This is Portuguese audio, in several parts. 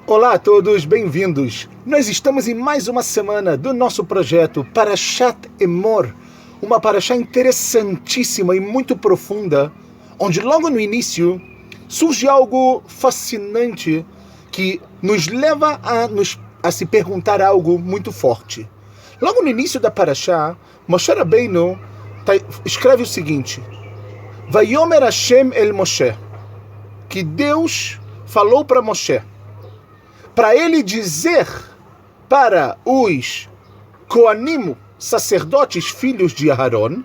Olá a todos, bem-vindos! Nós estamos em mais uma semana do nosso projeto Parashat Emor, uma parashá interessantíssima e muito profunda, onde logo no início surge algo fascinante que nos leva a se perguntar algo muito forte. Logo no início da parashá, Moshe Rabbeinu escreve o seguinte: Vayomer Hashem el Moshe, que Deus falou para Moshe, para ele dizer para os Koanim, sacerdotes, filhos de Aharon,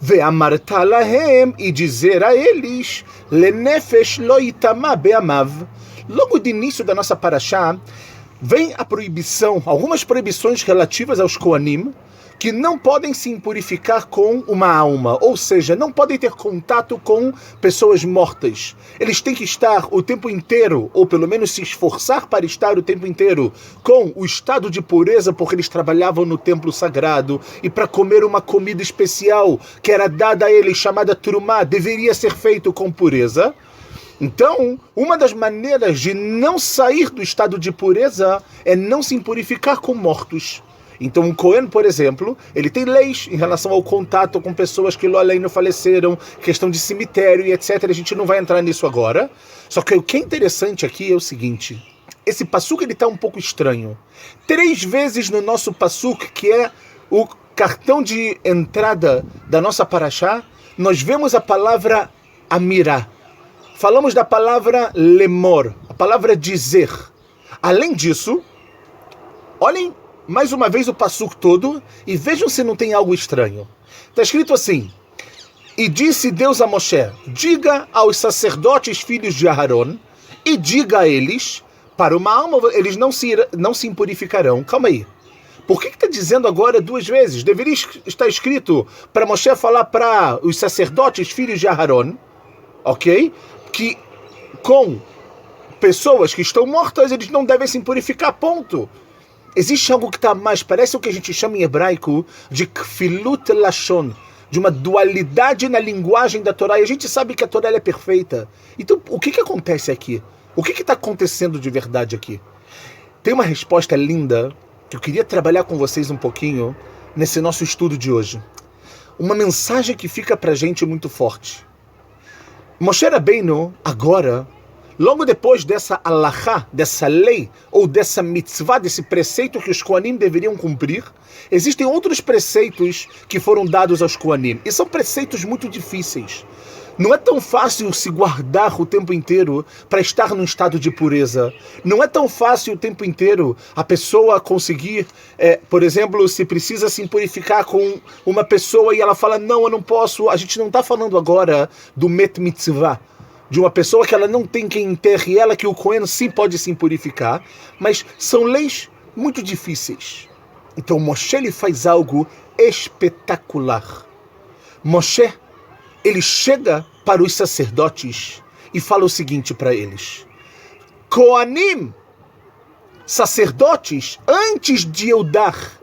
ve'amarta lahem, e dizer a eles, lenefesh lo itama be'amav. Logo de início da nossa parashá, vem a proibição, algumas proibições relativas aos Koanim, que não podem se impurificar com uma alma, ou seja, não podem ter contato com pessoas mortas. Eles têm que estar o tempo inteiro, ou pelo menos se esforçar para estar o tempo inteiro, com o estado de pureza, porque eles trabalhavam no templo sagrado, e para comer uma comida especial que era dada a eles, chamada Trumá, deveria ser feito com pureza. Então, uma das maneiras de não sair do estado de pureza é não se impurificar com mortos. Então, um Cohen, por exemplo, ele tem leis em relação ao contato com pessoas que além não faleceram, questão de cemitério e etc. A gente não vai entrar nisso agora. Só que o que é interessante aqui é o seguinte: esse passuco ele está um pouco estranho. 3 vezes no nosso passuco, que é o cartão de entrada da nossa parashá, nós vemos a palavra amirá. Falamos da palavra lemor, a palavra dizer. Além disso, olhem mais uma vez o passuco todo e vejam se não tem algo estranho. Está escrito assim: e disse Deus a Moshe, diga aos sacerdotes filhos de Aharon, e diga a eles, para uma alma eles não se impurificarão. Calma aí. Por que está dizendo agora 2 vezes? Deveria estar escrito para Moshe falar para os sacerdotes filhos de Aharon, ok? Que com pessoas que estão mortas eles não devem se impurificar, ponto. Existe algo que está mais, parece o que a gente chama em hebraico de kfilut lashon, de uma dualidade na linguagem da Torá, e a gente sabe que a Torá é perfeita. Então, o que acontece aqui? O que está acontecendo de verdade aqui? Tem uma resposta linda que eu queria trabalhar com vocês um pouquinho nesse nosso estudo de hoje. Uma mensagem que fica para a gente muito forte. Moshe Rabbeinu, agora, logo depois dessa alahá, dessa lei, ou dessa mitzvah, desse preceito que os Koanim deveriam cumprir, existem outros preceitos que foram dados aos Koanim. E são preceitos muito difíceis. Não é tão fácil se guardar o tempo inteiro para estar num estado de pureza. Não é tão fácil o tempo inteiro a pessoa conseguir, por exemplo, se precisa se purificar com uma pessoa e ela fala, não, eu não posso. A gente não está falando agora do met mitzvah, de uma pessoa que ela não tem quem enterre ela, que o Cohen sim pode se purificar, mas são leis muito difíceis. Então Moshe ele faz algo espetacular. Moshe, ele chega para os sacerdotes e fala o seguinte para eles: Koanim, sacerdotes, antes de eu dar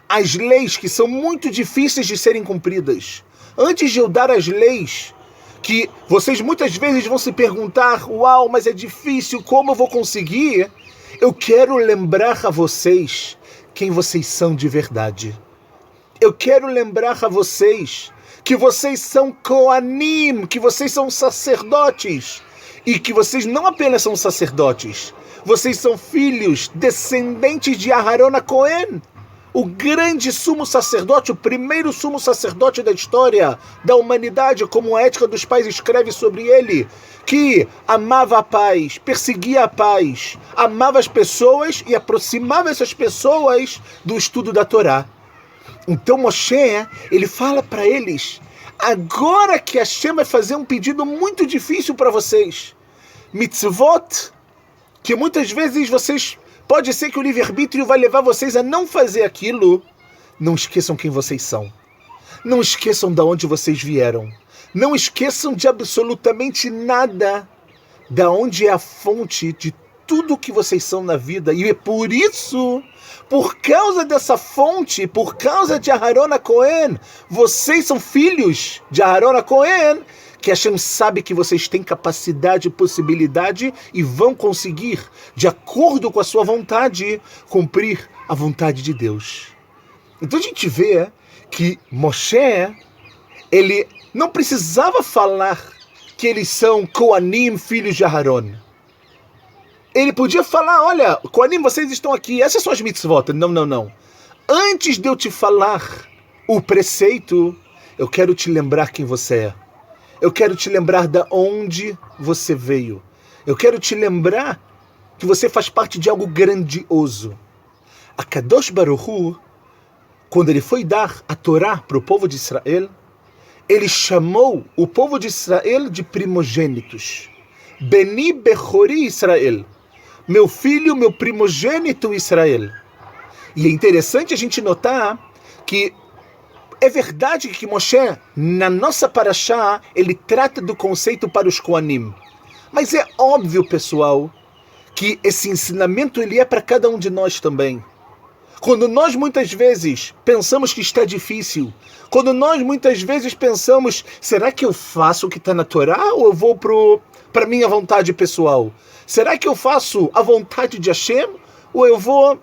as leis que são muito difíceis de serem cumpridas, antes de eu dar as leis que vocês muitas vezes vão se perguntar, uau, mas é difícil, como eu vou conseguir? Eu quero lembrar a vocês quem vocês são de verdade. Eu quero lembrar a vocês que vocês são Koanim, que vocês são sacerdotes, e que vocês não apenas são sacerdotes, vocês são filhos, descendentes de Aharon Cohen, o grande sumo sacerdote, o primeiro sumo sacerdote da história da humanidade, como a Ética dos Pais escreve sobre ele, que amava a paz, perseguia a paz, amava as pessoas e aproximava essas pessoas do estudo da Torá. Então Moshe, ele fala para eles, agora que Hashem vai fazer um pedido muito difícil para vocês, mitzvot, que muitas vezes vocês, pode ser que o livre-arbítrio vai levar vocês a não fazer aquilo, não esqueçam quem vocês são. Não esqueçam de onde vocês vieram. Não esqueçam de absolutamente nada da onde é a fonte de tudo que vocês são na vida. E é por isso, por causa dessa fonte, por causa de Aharon HaKohen, vocês são filhos de Aharon HaKohen, que Hashem sabe que vocês têm capacidade e possibilidade e vão conseguir, de acordo com a sua vontade, cumprir a vontade de Deus. Então a gente vê que Moshe, ele não precisava falar que eles são Koanim, filhos de Aharon. Ele podia falar, olha, Koanim, vocês estão aqui, essas são as mitzvot. Não. Antes de eu te falar o preceito, eu quero te lembrar quem você é. Eu quero te lembrar de onde você veio. Eu quero te lembrar que você faz parte de algo grandioso. A Kadosh Baruch Hu, quando ele foi dar a Torá para o povo de Israel, ele chamou o povo de Israel de primogênitos. Beni Bechori Israel. Meu filho, meu primogênito Israel. E é interessante a gente notar que é verdade que Moshe, na nossa parashá, ele trata do conceito para os Koanim. Mas é óbvio, pessoal, que esse ensinamento ele é para cada um de nós também. Quando nós muitas vezes pensamos que está difícil, quando nós muitas vezes pensamos, será que eu faço o que está na Torá ou eu vou para a minha vontade pessoal? Será que eu faço a vontade de Hashem ou eu vou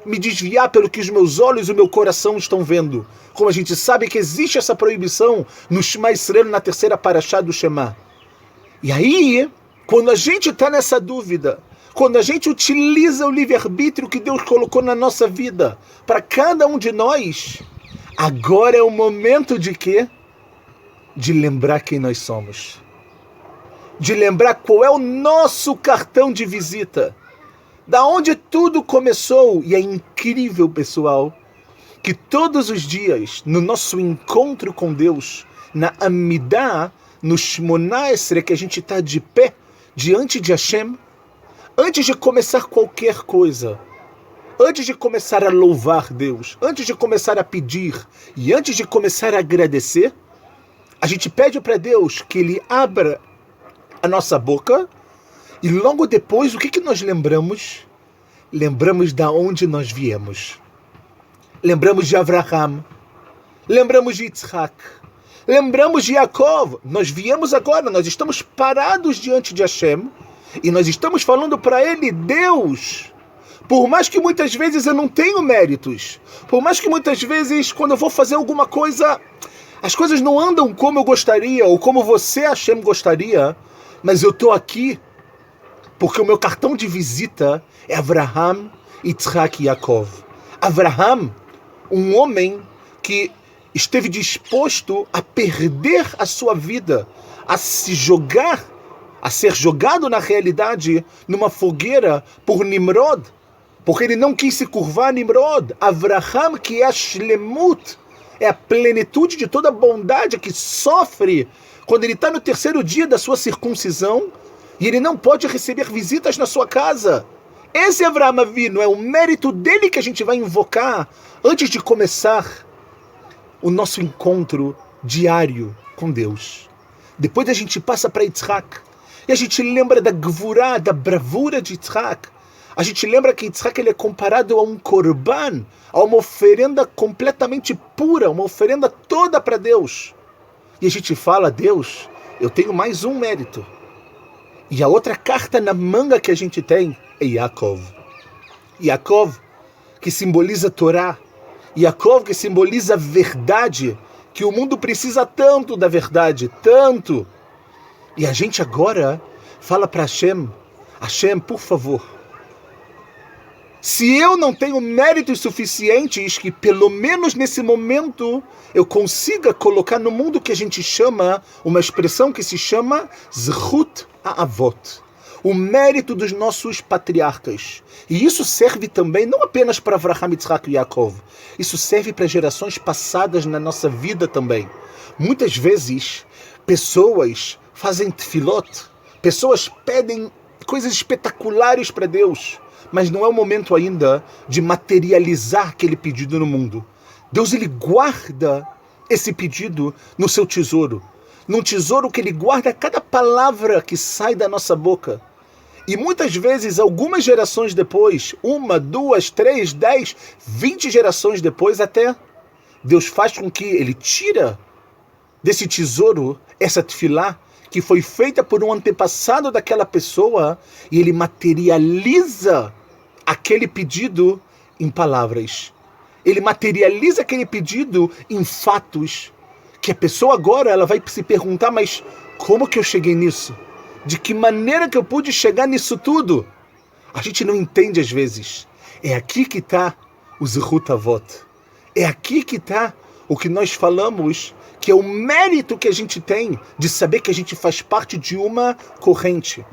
me desviar pelo que os meus olhos e o meu coração estão vendo? Como a gente sabe que existe essa proibição no Shema Israel, na terceira parashá do Shema. E aí, quando a gente está nessa dúvida, quando a gente utiliza o livre-arbítrio que Deus colocou na nossa vida, para cada um de nós, agora é o momento de quê? De lembrar quem nós somos. De lembrar qual é o nosso cartão de visita. Da onde tudo começou. E é incrível, pessoal, que todos os dias, no nosso encontro com Deus, na Amidah, no Shmona Esrei, que a gente está de pé diante de Hashem, antes de começar qualquer coisa, antes de começar a louvar Deus, antes de começar a pedir e antes de começar a agradecer, a gente pede para Deus que Ele abra a nossa boca e logo depois, o que nós lembramos? Lembramos de onde nós viemos. Lembramos de Avraham, lembramos de Yitzhak, lembramos de Yaakov. Nós viemos agora, nós estamos parados diante de Hashem e nós estamos falando para Ele, Deus, por mais que muitas vezes eu não tenho méritos, por mais que muitas vezes quando eu vou fazer alguma coisa, as coisas não andam como eu gostaria ou como você, Hashem, gostaria, mas eu estou aqui porque o meu cartão de visita é Avraham, Yitzhak e Yaakov. Avraham, um homem que esteve disposto a perder a sua vida, a se jogar, a ser jogado na realidade numa fogueira por Nimrod, porque ele não quis se curvar a Nimrod. Avraham, que é a Shlemut, é a plenitude de toda a bondade, que sofre quando ele está no terceiro dia da sua circuncisão e ele não pode receber visitas na sua casa. Esse Avraham Avinu é o mérito dele que a gente vai invocar antes de começar o nosso encontro diário com Deus. Depois a gente passa para Yitzhak e a gente lembra da gvurá, da bravura de Yitzhak. A gente lembra que Yitzhak ele é comparado a um korban, a uma oferenda completamente pura, uma oferenda toda para Deus. E a gente fala, Deus, eu tenho mais um mérito. E a outra carta na manga que a gente tem é Yaakov. Yaakov, que simboliza Torá. Yaakov, que simboliza a verdade, que o mundo precisa tanto da verdade, tanto. E a gente agora fala para Hashem, Hashem, por favor, se eu não tenho méritos suficientes que pelo menos nesse momento eu consiga colocar no mundo que a gente chama, uma expressão que se chama Zchut HaAvot, o mérito dos nossos patriarcas. E isso serve também não apenas para Avraham, Yitzhak e Yaakov, isso serve para gerações passadas na nossa vida também. Muitas vezes pessoas fazem tefilot, pessoas pedem coisas espetaculares para Deus, mas não é o momento ainda de materializar aquele pedido no mundo. Deus ele guarda esse pedido no seu tesouro. num tesouro que ele guarda cada palavra que sai da nossa boca. E muitas vezes, algumas gerações depois, 1, 2, 3, 10, 20 gerações depois até, Deus faz com que ele tira desse tesouro essa tefilá que foi feita por um antepassado daquela pessoa e ele materializa aquele pedido em palavras. Ele materializa aquele pedido em fatos que a pessoa agora ela vai se perguntar, mas como que eu cheguei nisso? De que maneira que eu pude chegar nisso tudo? A gente não entende às vezes. É aqui que está o Zehut Avot. É aqui que está o que nós falamos, que é o mérito que a gente tem de saber que a gente faz parte de uma corrente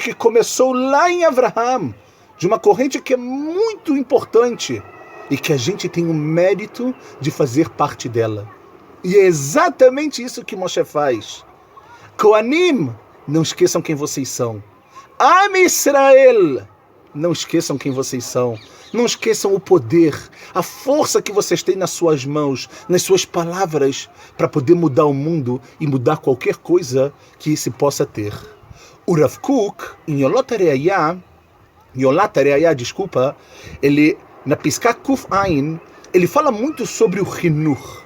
que começou lá em Abraham, de uma corrente que é muito importante e que a gente tem o mérito de fazer parte dela. E é exatamente isso que Moshe faz. Koanim, não esqueçam quem vocês são. Am Israel, não esqueçam quem vocês são. Não esqueçam o poder, a força que vocês têm nas suas mãos, nas suas palavras, para poder mudar o mundo e mudar qualquer coisa que se possa ter. O Rav Kook, em Yolat HaRe'ayah, ele, na Piská Kuf Ain, ele fala muito sobre o Hinur.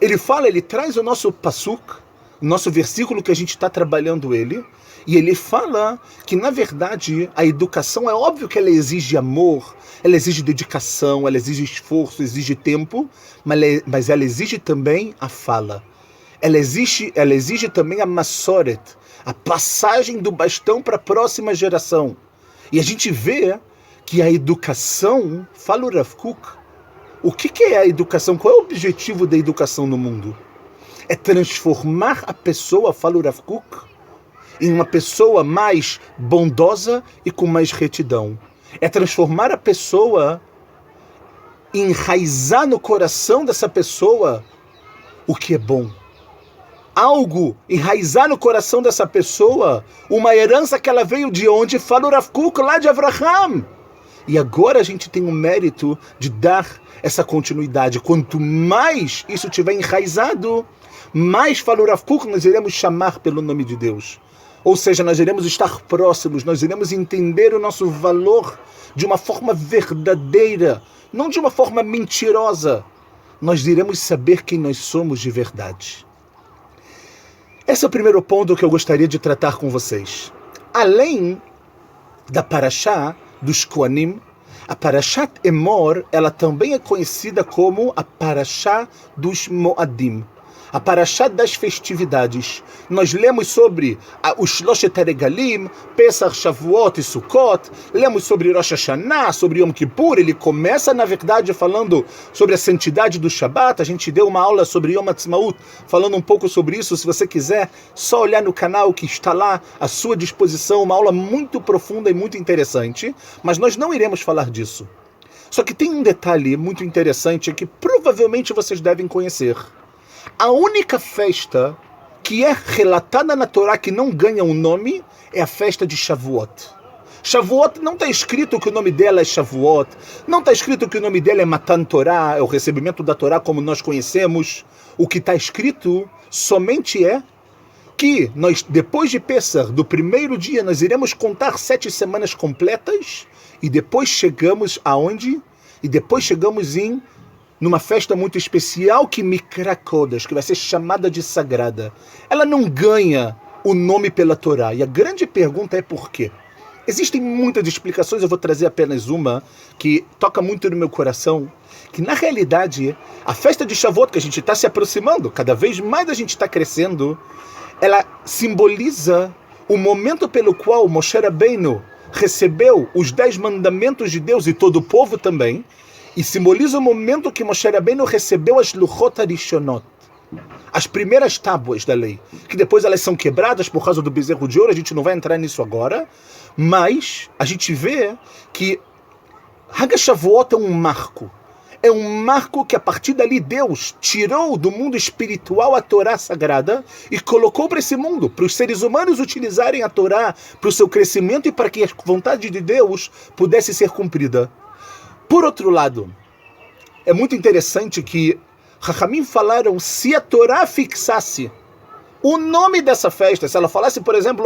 Ele traz o nosso Pasuk, o nosso versículo que a gente está trabalhando ele, e ele fala que, na verdade, a educação é óbvio que ela exige amor, ela exige dedicação, ela exige esforço, exige tempo, mas ela exige também a fala. Ela exige também a masoret, a passagem do bastão para a próxima geração. E a gente vê que a educação, fala o Rav Kook, o que é a educação? Qual é o objetivo da educação no mundo? É transformar a pessoa, fala o Rav Kook, em uma pessoa mais bondosa e com mais retidão. É transformar a pessoa, enraizar no coração dessa pessoa o que é bom. Algo, enraizar no coração dessa pessoa, uma herança que ela veio de onde? Fala o Rav Kook, lá de Abraham. E agora a gente tem o mérito de dar essa continuidade. Quanto mais isso tiver enraizado, mais, fala o Rav Kook, nós iremos chamar pelo nome de Deus. Ou seja, nós iremos estar próximos, nós iremos entender o nosso valor de uma forma verdadeira, não de uma forma mentirosa. Nós iremos saber quem nós somos de verdade. Esse é o primeiro ponto que eu gostaria de tratar com vocês. Além da Parashá dos Koanim, a Parashat Emor, ela também é conhecida como a Parashá dos Moadim. A Parashá das festividades. Nós lemos sobre os Shloshet HaRegalim, Pesach, Shavuot e Sukkot. Lemos sobre Rosh Hashanah, sobre Yom Kippur. Ele começa, na verdade, falando sobre a santidade do Shabat. A gente deu uma aula sobre Yom Ha'atzmaut, falando um pouco sobre isso. Se você quiser, só olhar no canal que está lá à sua disposição. Uma aula muito profunda e muito interessante. Mas nós não iremos falar disso. Só que tem um detalhe muito interessante que provavelmente vocês devem conhecer. A única festa que é relatada na Torá que não ganha um nome é a festa de Shavuot. Shavuot não está escrito que o nome dela é Shavuot, não está escrito que o nome dela é Matan Torá, é o recebimento da Torá como nós conhecemos. O que está escrito somente é que nós, depois de Pesach, do primeiro dia, nós iremos contar 7 semanas completas e depois chegamos aonde? E depois chegamos numa festa muito especial que Mikra Kodesh, que vai ser chamada de sagrada. Ela não ganha o nome pela Torá. E a grande pergunta é por quê? Existem muitas explicações, eu vou trazer apenas uma, que toca muito no meu coração, que na realidade, a festa de Shavuot, que a gente está se aproximando, cada vez mais a gente está crescendo, ela simboliza o momento pelo qual Moshe Rabbeinu recebeu os 10 mandamentos de Deus e todo o povo também, e simboliza o momento que Moshe Rabbeinu recebeu as Luchot HaRishonot, as primeiras tábuas da lei, que depois elas são quebradas por causa do bezerro de ouro. A gente não vai entrar nisso agora, mas a gente vê que Hag HaShavuot é um marco. É um marco que a partir dali Deus tirou do mundo espiritual a Torá sagrada e colocou para esse mundo, para os seres humanos utilizarem a Torá para o seu crescimento e para que a vontade de Deus pudesse ser cumprida. Por outro lado, é muito interessante que Chachamim falaram, se a Torá fixasse o nome dessa festa, se ela falasse, por exemplo,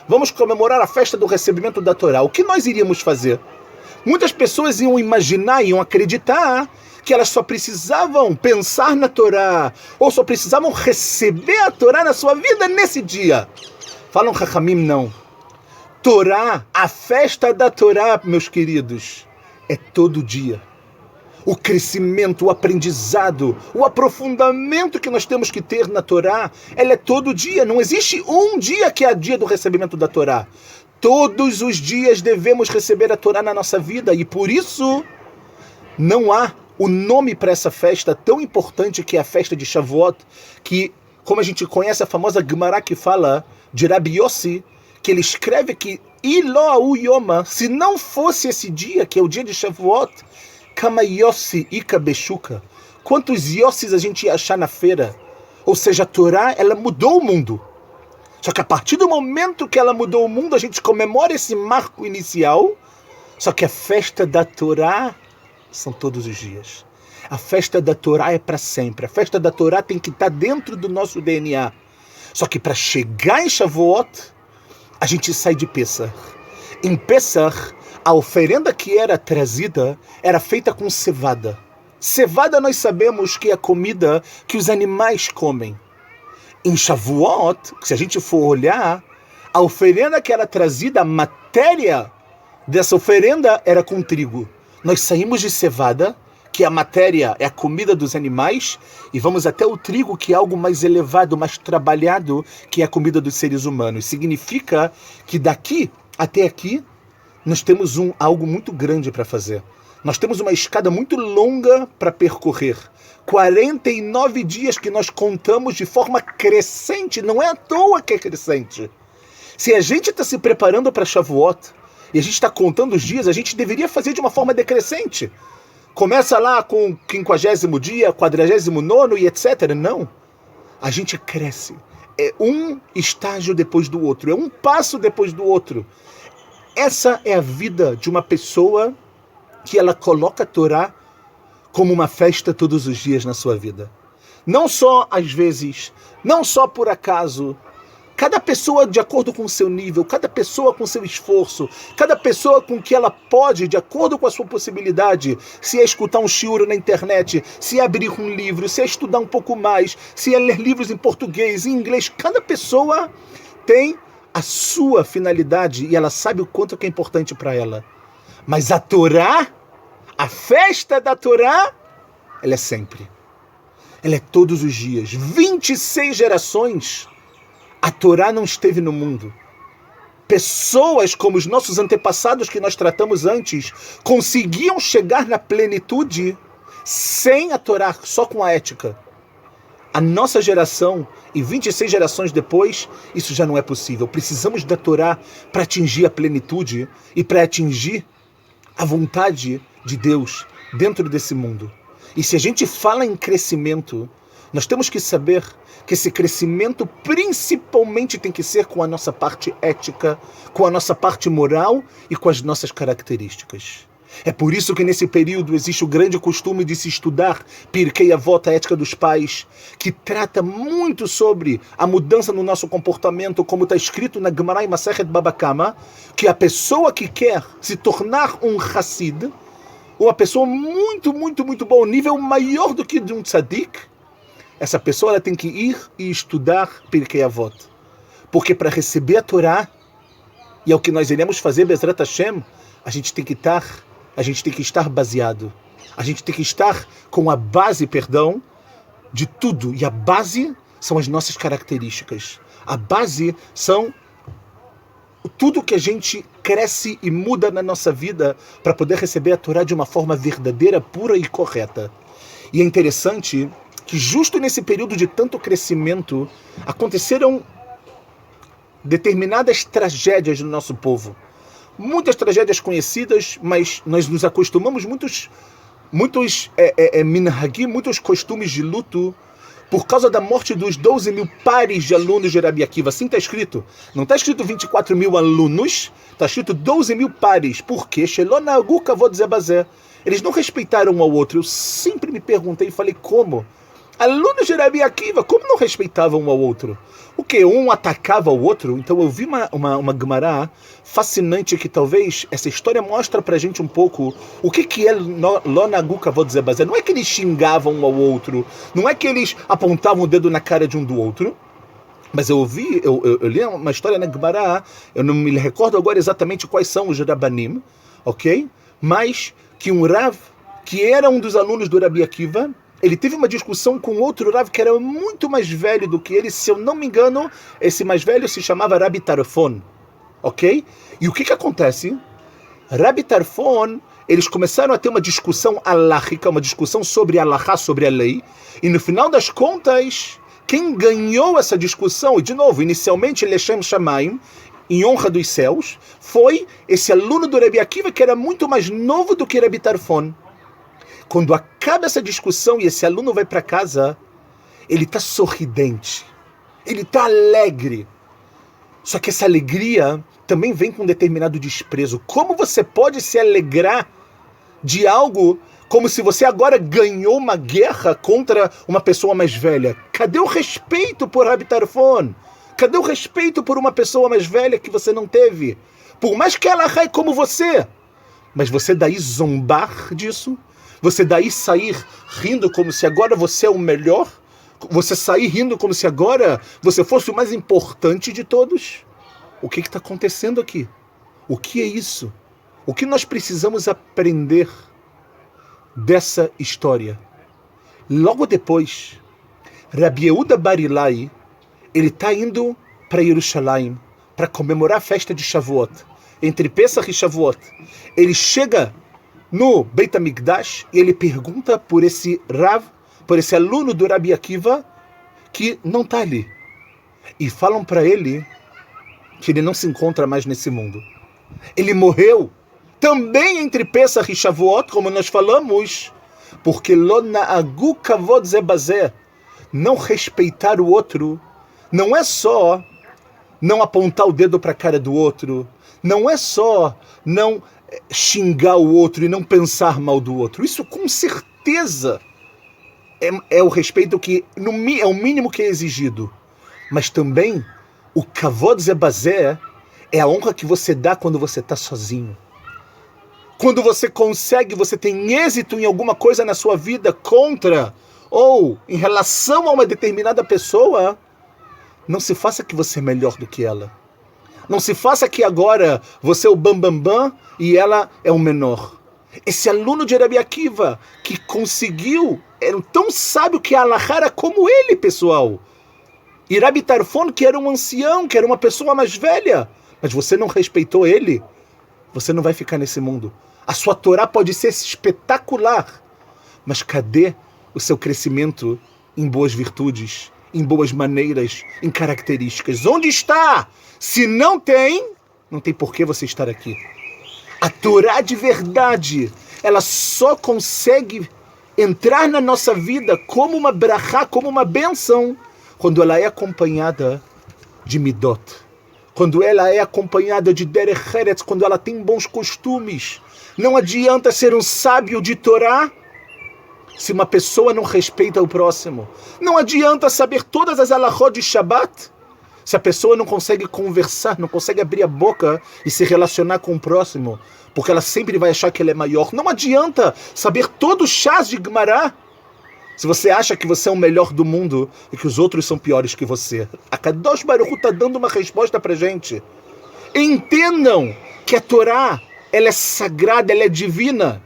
vamos comemorar a festa do recebimento da Torá, o que nós iríamos fazer? Muitas pessoas iam imaginar, iam acreditar que elas só precisavam pensar na Torá, ou só precisavam receber a Torá na sua vida nesse dia. Falam Chachamim, não. Torá, a festa da Torá, meus queridos, é todo dia. O crescimento, o aprendizado, o aprofundamento que nós temos que ter na Torá, ela é todo dia. Não existe um dia que é o dia do recebimento da Torá. Todos os dias devemos receber a Torá na nossa vida. E por isso, não há o nome para essa festa tão importante que é a festa de Shavuot, que, como a gente conhece a famosa Gemara que fala de Rabi Yossi, que ele escreve que Ilo Yoma, se não fosse esse dia, que é o dia de Shavuot, Kama Yossi Ika Beshuka, quantos Yossis a gente ia achar na feira? Ou seja, a Torá, ela mudou o mundo. Só que a partir do momento que ela mudou o mundo, a gente comemora esse marco inicial, só que a festa da Torá são todos os dias. A festa da Torá é para sempre. A festa da Torá tem que estar dentro do nosso DNA. Só que para chegar em Shavuot, a gente sai de Pessah. Em Pessah, a oferenda que era trazida era feita com cevada. Cevada nós sabemos que é a comida que os animais comem. Em Shavuot, se a gente for olhar, a oferenda que era trazida, a matéria dessa oferenda era com trigo. Nós saímos de cevada, que a matéria é a comida dos animais, e vamos até o trigo, que é algo mais elevado, mais trabalhado, que é a comida dos seres humanos. Significa que daqui até aqui, nós temos algo muito grande para fazer. Nós temos uma escada muito longa para percorrer. 49 dias que nós contamos de forma crescente, não é à toa que é crescente. Se a gente está se preparando para Shavuot, e a gente está contando os dias, a gente deveria fazer de uma forma decrescente. Começa lá com o 50º dia, 49º e etc. Não. A gente cresce. É um estágio depois do outro. É um passo depois do outro. Essa é a vida de uma pessoa que ela coloca a Torá como uma festa todos os dias na sua vida. Não só às vezes, não só por acaso. Cada pessoa de acordo com o seu nível, cada pessoa com o seu esforço, cada pessoa com que ela pode, de acordo com a sua possibilidade, se é escutar um shiur na internet, se é abrir um livro, se é estudar um pouco mais, se é ler livros em português, em inglês, cada pessoa tem a sua finalidade e ela sabe o quanto que é importante para ela. Mas a Torá, a festa da Torá, ela é sempre. Ela é todos os dias. 26 gerações, a Torá não esteve no mundo. Pessoas como os nossos antepassados que nós tratamos antes, conseguiam chegar na plenitude sem a Torá, só com a ética. A nossa geração, e 26 gerações depois, isso já não é possível. Precisamos da Torá para atingir a plenitude e para atingir a vontade de Deus dentro desse mundo. E se a gente fala em crescimento, nós temos que saber que esse crescimento principalmente tem que ser com a nossa parte ética, com a nossa parte moral e com as nossas características. É por isso que nesse período existe o grande costume de se estudar Pirkei Avot, a ética dos pais, que trata muito sobre a mudança no nosso comportamento, como está escrito na Gemara em Masechet Baba Kama, que a pessoa que quer se tornar um Hassid, uma pessoa muito, muito, muito boa, um nível maior do que de um Tzadik, essa pessoa ela tem que ir e estudar Pirkei Avot. Porque para receber a Torá, e é o que nós iremos fazer, Bezrat Hashem, a gente tem que estar baseado. A gente tem que estar com a base, de tudo. E a base são as nossas características. A base são tudo que a gente cresce e muda na nossa vida para poder receber a Torá de uma forma verdadeira, pura e correta. E é interessante que justo nesse período de tanto crescimento aconteceram determinadas tragédias no nosso povo. Muitas tragédias conhecidas, mas nós nos acostumamos muitos minhagim, muitos costumes de luto por causa da morte dos 12 mil pares de alunos de Rabi Akiva. Assim está escrito. Não está escrito 24 mil alunos, está escrito 12 mil pares. Por quê? Eles não respeitaram um ao outro. Eu sempre me perguntei e falei, como? Alunos de Rabi Akiva, como não respeitavam um ao outro? O que? Um atacava o outro? Então eu vi uma Gemara fascinante que talvez essa história mostra pra gente um pouco o que é Lonagu Kavod Zebazé. Não é que eles xingavam um ao outro, não é que eles apontavam o dedo na cara de um do outro, mas eu li uma história na Gemara, eu não me recordo agora exatamente quais são os Rabanim, ok? Mas que um Rav, que era um dos alunos do Rabi Akiva, ele teve uma discussão com outro Rav que era muito mais velho do que ele. Se eu não me engano, esse mais velho se chamava Rabi Tarfon, ok? E o que acontece? Rabi Tarfon, eles começaram a ter uma discussão aláhica, uma discussão sobre alahá, sobre a lei, e no final das contas, quem ganhou essa discussão, e de novo, inicialmente Leshem Shamaim, em honra dos céus, foi esse aluno do Rabi Akiva que era muito mais novo do que Rabi Tarfon. Quando acaba essa discussão e esse aluno vai para casa, ele está sorridente, ele está alegre. Só que essa alegria também vem com um determinado desprezo. Como você pode se alegrar de algo como se você agora ganhou uma guerra contra uma pessoa mais velha? Cadê o respeito por Rabi Tarfon? Cadê o respeito por uma pessoa mais velha que você não teve? Por mais que ela raie como você. Mas você daí zombar disso? Você daí sair rindo como se agora você é o melhor? Você sair rindo como se agora você fosse o mais importante de todos? O que está acontecendo aqui? O que é isso? O que nós precisamos aprender dessa história? Logo depois, Rabi Yehuda Bar Ilai, ele está indo para Jerusalém para comemorar a festa de Shavuot. Entre Pesach e Shavuot. Ele chega no Beit HaMikdash e ele pergunta por esse Rav, por esse aluno do Rabi Akiva, que não está ali. E falam para ele que ele não se encontra mais nesse mundo. Ele morreu também entre Pesach e Shavuot, como nós falamos, porque Lo na'agu kavod ze bazé, não respeitar o outro, não é só não apontar o dedo para a cara do outro, não é só não xingar o outro e não pensar mal do outro. Isso com certeza é o respeito que é o mínimo que é exigido. Mas também o kavod ze bazé é a honra que você dá quando você está sozinho. Quando você consegue, você tem êxito em alguma coisa na sua vida contra ou em relação a uma determinada pessoa, não se faça que você é melhor do que ela. Não se faça que agora você é o bambambam e ela é o menor. Esse aluno de Rabi Akiva que conseguiu, era tão sábio que a alahá era como ele, pessoal. E Rabi Tarfon, que era um ancião, que era uma pessoa mais velha, mas você não respeitou ele, você não vai ficar nesse mundo. A sua Torá pode ser espetacular, mas cadê o seu crescimento em boas virtudes, em boas maneiras, em características? Onde está? Se não tem por que você estar aqui. A Torá de verdade, ela só consegue entrar na nossa vida como uma brachá, como uma bênção, quando ela é acompanhada de midot, quando ela é acompanhada de derech eretz, quando ela tem bons costumes. Não adianta ser um sábio de Torá se uma pessoa não respeita o próximo. Não adianta saber todas as alahot de Shabbat se a pessoa não consegue conversar, não consegue abrir a boca e se relacionar com o próximo, porque ela sempre vai achar que ele é maior. Não adianta saber todos os chás de Gemara se você acha que você é o melhor do mundo e que os outros são piores que você. A Kadosh Baruch Hu está dando uma resposta para a gente. Entendam que a Torá, ela é sagrada, ela é divina,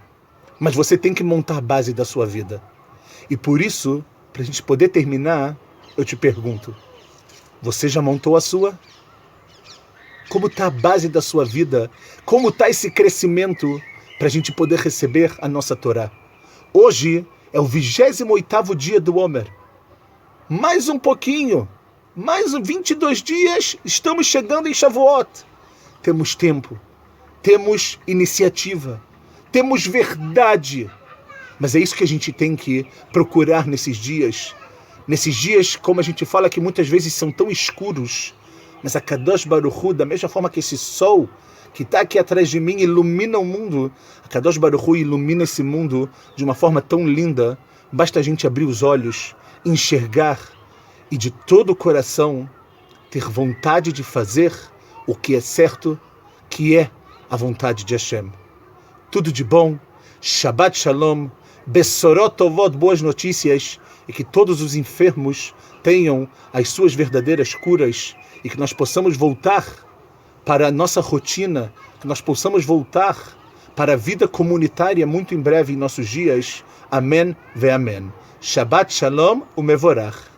mas você tem que montar a base da sua vida. E por isso, para a gente poder terminar, eu te pergunto, você já montou a sua? Como está a base da sua vida? Como está esse crescimento para a gente poder receber a nossa Torá? Hoje é o 28º dia do Omer. Mais um pouquinho, mais 22 dias, estamos chegando em Shavuot. Temos tempo, temos iniciativa, temos verdade. Mas é isso que a gente tem que procurar nesses dias. Nesses dias, como a gente fala, que muitas vezes são tão escuros. Mas a Kadosh Baruch Hu, da mesma forma que esse sol que está aqui atrás de mim ilumina o mundo, a Kadosh Baruch Hu ilumina esse mundo de uma forma tão linda. Basta a gente abrir os olhos enxergar e de todo o coração ter vontade de fazer o que é certo, que é a vontade de Hashem. Tudo de bom, Shabbat Shalom, Bessorot Tovot, boas notícias, e que todos os enfermos tenham as suas verdadeiras curas e que nós possamos voltar para a nossa rotina, que nós possamos voltar para a vida comunitária muito em breve em nossos dias. Amém ve amém. Shabbat Shalom umevorach.